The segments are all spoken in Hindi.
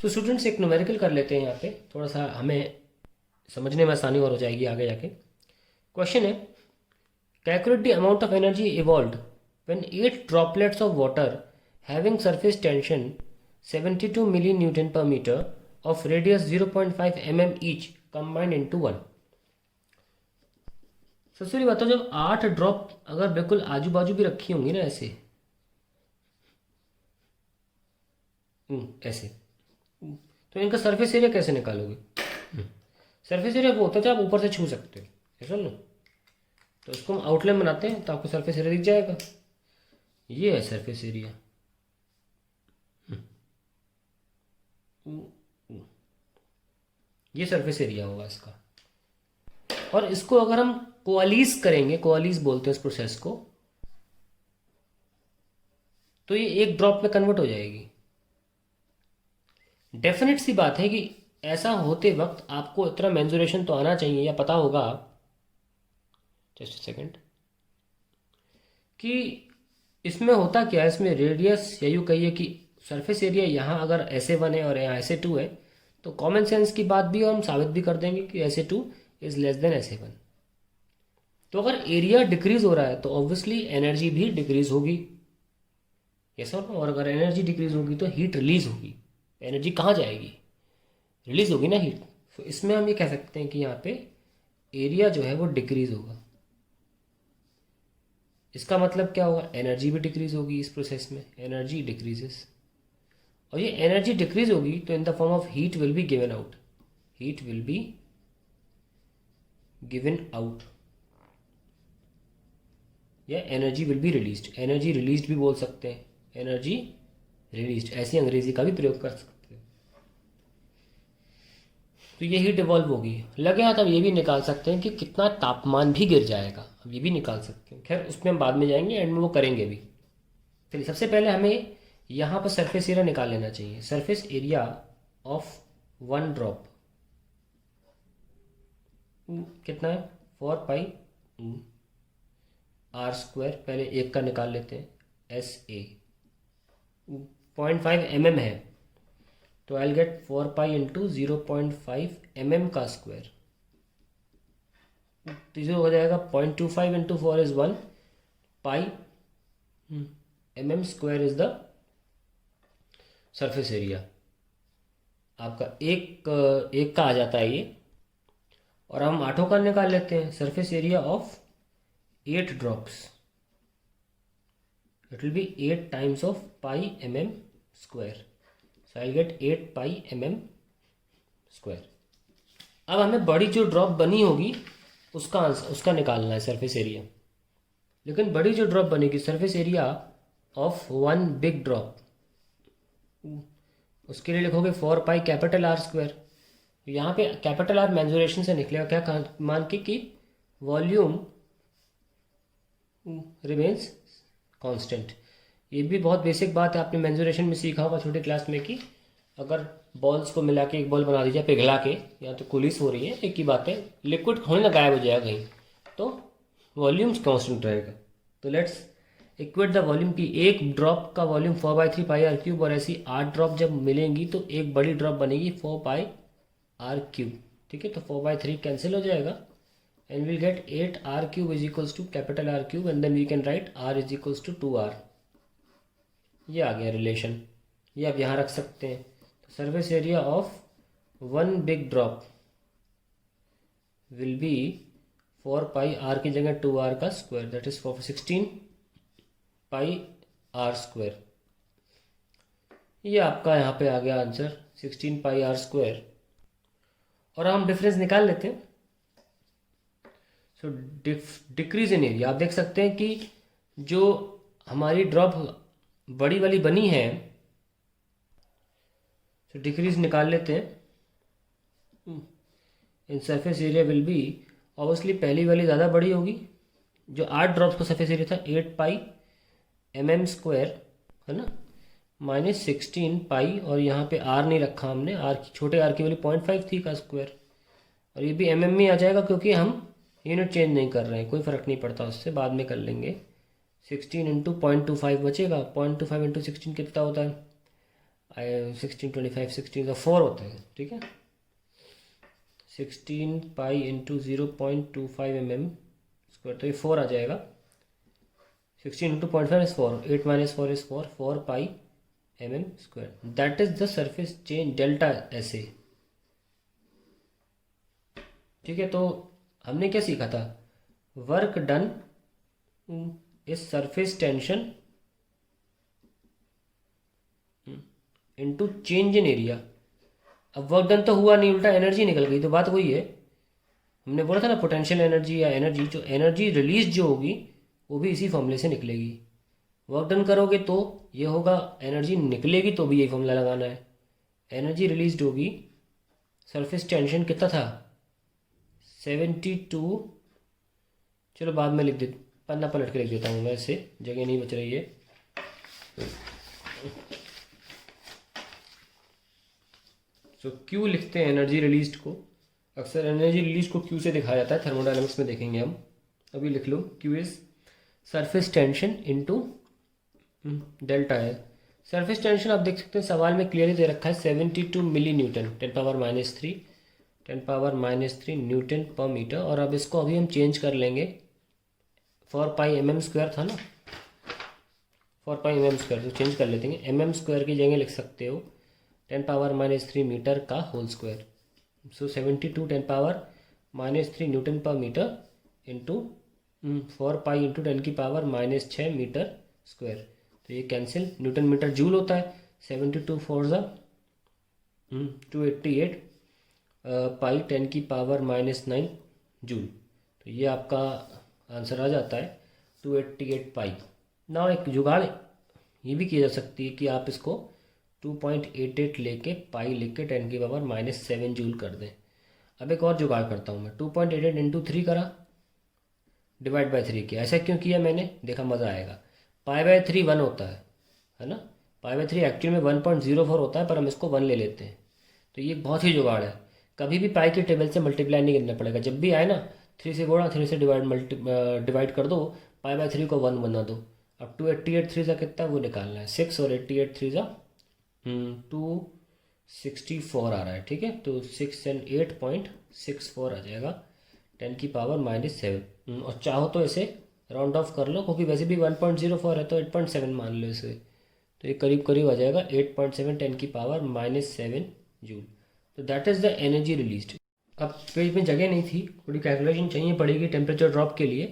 तो स्टूडेंट्स एक न्यूमेरिकल कर लेते हैं यहाँ पे, थोड़ा सा हमें समझने में आसानी और हो जाएगी आगे जाके। क्वेश्चन है, calculate the amount of energy evolved when 8 droplets of water having surface tension 72 milli newton पर metre of radius 0.5 mm each combined into one. सबसे पहली बात तो जब 8 ड्रॉप अगर बिल्कुल आजू बाजू भी रखी होंगी ना ऐसे, ऐसे, तो इनका सरफेस एरिया कैसे निकालोगे? सरफेस एरिया वो होता है जो आप ऊपर से छू सकते हो, ऐसा ना। तो उसको हम आउटलाइन बनाते हैं तो आपको सरफेस एरिया दिख जाएगा। ये है सरफेस एरिया। ये सरफेस एरिया होगा इसका। और इसको अगर हम कोअलीस करेंगे, कोअलीस बोलते हैं इस प्रोसेस को, तो ये एक ड्रॉप में कन्वर्ट हो जाएगी। डेफिनेट सी बात है कि ऐसा होते वक्त आपको इतना मेंजुरेशन तो आना चाहिए या पता होगा, जस्ट सेकंड, कि इसमें होता क्या है। इसमें रेडियस या यूँ कहिए कि सरफेस एरिया यहाँ अगर SA1 है और यहाँ SA2 है, तो कॉमन सेंस की बात भी हम साबित भी कर देंगे कि SA2 is less than SA1। तो अगर एरिया डिक्रीज हो रहा है तो ऑब्वियसली एनर्जी भी डिक्रीज होगी, यस और नो। और अगर एनर्जी डिक्रीज होगी तो हीट रिलीज होगी। एनर्जी कहाँ जाएगी? रिलीज होगी ना हीट। तो इसमें हम ये कह सकते हैं कि यहाँ पे एरिया जो है वो डिक्रीज होगा। इसका मतलब क्या होगा? एनर्जी भी डिक्रीज होगी इस प्रोसेस में, एनर्जी डिक्रीजेस। और ये एनर्जी डिक्रीज होगी तो in the form of heat will be given out, heat will be given out, या energy will be released. Energy released भी बोल सकते हैं, एनर्जी रिलीज्ड, ऐसी अंग्रेजी का भी प्रयोग कर सकते हैं। तो ये हीट इवॉल्व होगी। लगे हाथ अब ये भी निकाल सकते हैं कि कितना तापमान भी गिर जाएगा, अब ये भी निकाल सकते हैं। खैर उसमें हम बाद में जाएंगे, एंड में वो करेंगे भी। चलिए सबसे पहले हमें यहाँ पर सरफेस एरिया निकाल लेना चाहिए। Surface area of one drop कितना है? 4πr²। पहले एक का निकाल लेते हैं, SA 0.5 mm है, तो आई गेट 4π इंटू 0.5 mm का स्क्वायर। तो जो हो जाएगा 0.25 into 4 is 1 pi mm square is the surface area आपका। एक का आ जाता है ये। और हम आठों का निकाल लेते हैं। Surface area of 8 drops, it will be 8 times of pi mm square, so I get 8 pi mm square. अब हमें बड़ी जो ड्रॉप बनी होगी उसका निकालना है सरफेस एरिया। लेकिन बड़ी जो ड्रॉप बनेगी, surface area of one big drop, उसके लिए लिखोगे 4πR²। यहाँ पे R मेंजुरेशन से निकलेगा क्या? मान के कि वॉल्यूम रिमेन्स कांस्टेंट। ये भी बहुत बेसिक बात है, आपने मेंजुरेशन में सीखा होगा छोटे क्लास में कि अगर बॉल्स को मिला के एक बॉल बना दीजिए पिघला के, या तो कुलिस हो रही है, एक ही बात है, लिक्विड थोड़ी ना गायब हो जाएगा कहीं, तो वॉल्यूम्स कांस्टेंट रहेगा। तो लेट्स इक्वेट द वॉल्यूम की एक ड्रॉप का वॉल्यूम 4/3πr³, और ऐसी 8 ड्रॉप जब मिलेंगी तो एक बड़ी ड्रॉप बनेगी 4πr³। ठीक है, तो 4/3 कैंसिल हो जाएगा and we'll get 8r³ is equals to R³, and then we can write r is equals to 2r। ये आ गया रिलेशन, ये आप यहाँ रख सकते हैं। तो surface area of one big drop will be 4πr की जगह 2r का स्क्वायर, दैट इज 16πr²। ये आपका यहाँ पे आ गया आंसर 16πr²। और हम डिफरेंस निकाल लेते हैं। सो डिक्रीज इन एरिया, आप देख सकते हैं कि जो हमारी ड्रॉप बड़ी वाली बनी है, तो डिक्रीज निकाल लेते हैं। In surface area will be, obviously पहली वाली ज़्यादा बड़ी होगी। जो 8 ड्रॉप्स का सरफेस एरिया था 8π mm² है ना, माइनस 16π, और यहाँ पे r नहीं रखा हमने, छोटे r की वैल्यू 0.5 थी का स्क्वायर, और ये भी mm में आ जाएगा क्योंकि हम यूनिट चेंज नहीं कर रहे हैं, कोई फ़र्क नहीं पड़ता उससे, बाद में कर लेंगे। 16 इंटू 0.25 बचेगा, 0.25 इंटू 16 कितना होता है? 16 25 16 का 4 होता है, ठीक है। 16 पाई इंटू 0.25 mm² तो ये 4 आ जाएगा। 16 into 0.5 is 4, 8 minus 4 is 4, 4 pi mm²। That is the surface change delta ऐसे, ठीक है। तो हमने क्या सीखा था, work done is surface tension into change in area. अब वर्क डन तो हुआ नहीं, उल्टा एनर्जी निकल गई। तो बात वही है, हमने बोला था ना पोटेंशियल एनर्जी या एनर्जी, जो एनर्जी रिलीज जो होगी वो भी इसी फॉर्मूले से निकलेगी। वर्क डन करोगे तो ये होगा, एनर्जी निकलेगी तो भी यही फॉर्मूला लगाना है। एनर्जी रिलीज होगी, सरफेस टेंशन कितना था 72, चलो बाद में लिख दे, पन्ना पलट के लिख देता हूँ मैं, इससे जगह नहीं बच रही है। तो क्यू लिखते हैं एनर्जी रिलीज को, अक्सर एनर्जी रिलीज को क्यू से दिखाया जाता है, थर्मोडायनेमिक्स में देखेंगे हम। अभी लिख लो, Q is surface tension into delta है। सरफेस टेंशन आप देख सकते हैं सवाल में क्लियरली दे रखा है 72 मिली न्यूटन 10⁻³ न्यूटन पर मीटर। और अब इसको अभी हम चेंज कर लेंगे, 4 पाई mm² था ना, 4 पाई mm², तो चेंज कर लेते हैं, mm² की जगह लिख सकते हो 10⁻³ मीटर का होल स्क्वायर। सो 72 10⁻³ न्यूटन पर metre into 4 pi into 10⁻⁻6 metre square. तो ये कैंसिल, न्यूटन मीटर जूल होता है, 72 4 288 पाई 10⁻⁻9 जूल। तो ये आपका आंसर आ जाता है 288 पाई। ना एक जुगाड़ ये भी की जा सकती है कि आप इसको 2.88 लेके पाई लेके 10⁻⁻7 जूल कर दें। अब एक और जुगाड़ करता हूँ मैं, 2.88 इंटू 3 करा, डिवाइड बाई 3 किया। ऐसा क्यों किया मैंने, देखा मज़ा आएगा। π/3 1 होता है ना, π/3 एक्चुअल में 1.04 होता है, पर हम इसको 1 ले लेते हैं। तो ये बहुत ही जुगाड़ है, कभी भी पाई के टेबल से मल्टीप्लाई नहीं करना पड़ेगा। जब भी आए ना 3 से गुणा, 3 से डिवाइड कर दो, π/3 को 1 बना दो। अब 288 3 सा कितना वो निकालना है, 6 और 88 3 सा 264 आ रहा है, ठीक है। तो 6 and 8.64 आ जाएगा 10⁻⁻7। और चाहो तो इसे राउंड ऑफ कर लो, क्योंकि वैसे भी 1.04 है तो 8.7 मान लो इसे। तो ये करीब करीब आ जाएगा 8.7 10⁻⁻7 जूल। तो that is the energy released. अब पेज में जगह नहीं थी, थोड़ी कैलकुलेशन चाहिए पड़ेगी टेम्परेचर ड्रॉप के लिए।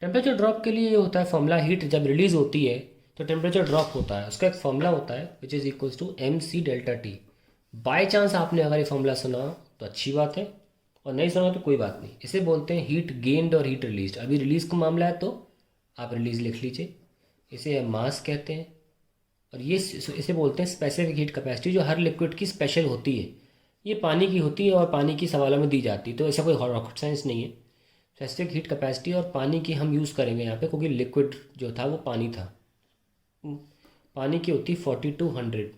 टेम्परेचर ड्रॉप के लिए ये होता है फॉर्मूला, हीट जब रिलीज होती है तो टेम्परेचर ड्रॉप होता है, उसका एक फॉर्मूला होता है which is equals to MC delta T। By chance आपने अगर ये फॉर्मूला सुना तो अच्छी बात है, और नहीं सुना तो कोई बात नहीं। इसे बोलते हैं हीट गेन्ड और हीट रिलीज। अभी रिलीज का मामला है तो आप रिलीज लिख लीजिए। इसे मास कहते हैं, और ये इसे बोलते हैं स्पेसिफिक हीट कैपेसिटी, जो हर लिक्विड की स्पेशल होती है। ये पानी की होती है और पानी की सवालों में दी जाती है, तो ऐसा कोई रॉकेट साइंस नहीं है। स्पेसिफिक हीट कैपेसिटी और पानी की हम यूज़ करेंगे यहाँ पे, क्योंकि लिक्विड जो था वो पानी था। पानी की होती 4200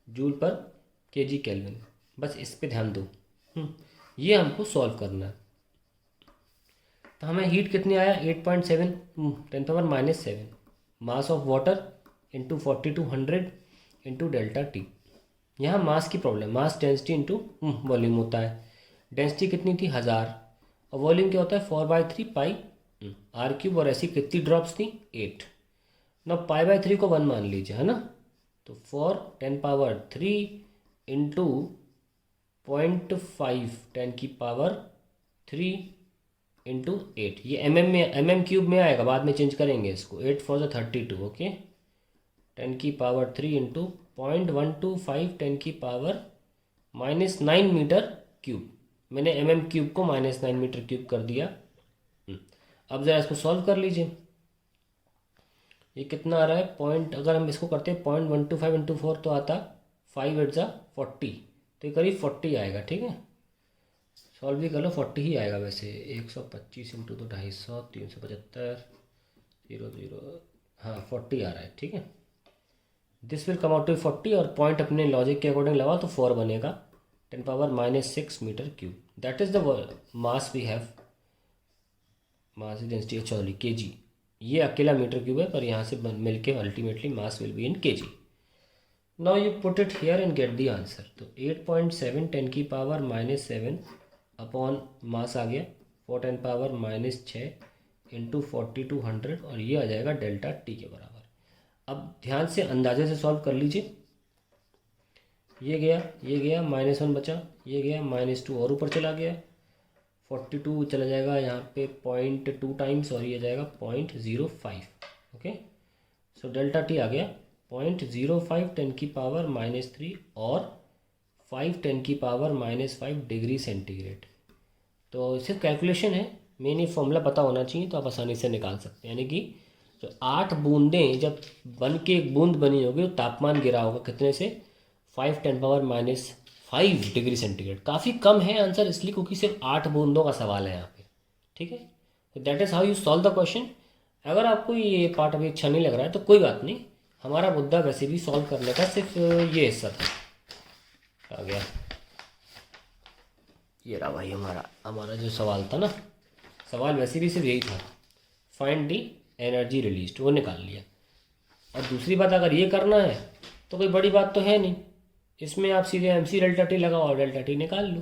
जूल पर kg केल्विन। बस इस पे ध्यान दो, ये हमको सॉल्व करना है। तो हमें हीट कितनी आया 8.7 10⁻⁻7 mass of water into 4200 into delta T। यहाँ मास की problem, mass density into volume होता है। डेंसिटी कितनी थी 1000, और वॉल्यूम क्या होता है 4/3 पाई r³। और ऐसी कितनी ड्रॉप्स थी 8। ना π/3 को 1 मान लीजिए, है ना। तो 4 10⁻³ इंटू 0.5 10⁻³ इंटू 8। ये mm³ में आएगा, बाद में चेंज करेंगे इसको। 8 4 32, ओके। 10⁻³ into 0.125 10⁻⁻9 metre cube. मैंने mm³ को -9 मीटर क्यूब कर दिया। अब ज़रा इसको सॉल्व कर लीजिए। ये कितना आ रहा है पॉइंट, अगर हम इसको करते हैं 0.125 इंटू 4 तो आता 5 8 40, तो ये करीब 40 आएगा, ठीक है। सॉल्व भी कर लो, 40 ही आएगा वैसे। 125 इंटू तो 250, 375 0 हाँ 40 आ रहा है, ठीक है। This will come out to 40, और पॉइंट अपने लॉजिक के अकॉर्डिंग लगाओ तो 4 बनेगा 10⁻⁻6 metre cube. That is the mass we have, mass density sorry kg। ये अकेला मीटर क्यूब है, पर यहाँ से मिल के ultimately mass will be in kg। Now you put it here and get the answer. तो 8.7 10⁻⁻7 अपॉन मास आ गया 4 10⁻⁻6 इंटू 4200 और ये आ जाएगा डेल्टा टी के बराबर। अब ध्यान से अंदाजे से सॉल्व कर लीजिए। ये गया -1 बचा, ये गया -2 और ऊपर चला गया 42 चला जाएगा यहाँ पे 0.2 टाइम्स और ये जाएगा 0.05। ओके, सो डेल्टा टी आ गया 0.05 10⁻³ और 5 10⁻⁵ डिग्री सेंटीग्रेड। तो सिर्फ कैलकुलेशन है, मेन ये फॉर्मूला पता होना चाहिए तो आप आसानी से निकाल सकते हैं। यानी कि जो 8 बूंदें जब बन के एक बूंद बनी होगी तो तापमान गिरा होगा कितने से 5 10⁻⁵ डिग्री सेंटीग्रेड। काफ़ी कम है आंसर इसलिए क्योंकि सिर्फ 8 बूंदों का सवाल है यहाँ पे। ठीक है, तो that is how you solve the question. अगर आपको ये पार्ट अभी अच्छा नहीं लग रहा है तो कोई बात नहीं, हमारा मुद्दा वैसे भी सॉल्व करने का सिर्फ ये हिस्सा था। आ गया ये रहा भाई हमारा जो सवाल था ना, सवाल वैसे भी सिर्फ यही था, फाइंड दी एनर्जी रिलीज्ड, वो निकाल लिया। और दूसरी बात अगर ये करना है तो कोई बड़ी बात तो है नहीं, इसमें आप सीधे MC डेल्टा टी लगाओ और डेल्टा टी निकाल लो,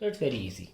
तो इट्स वेरी इजी।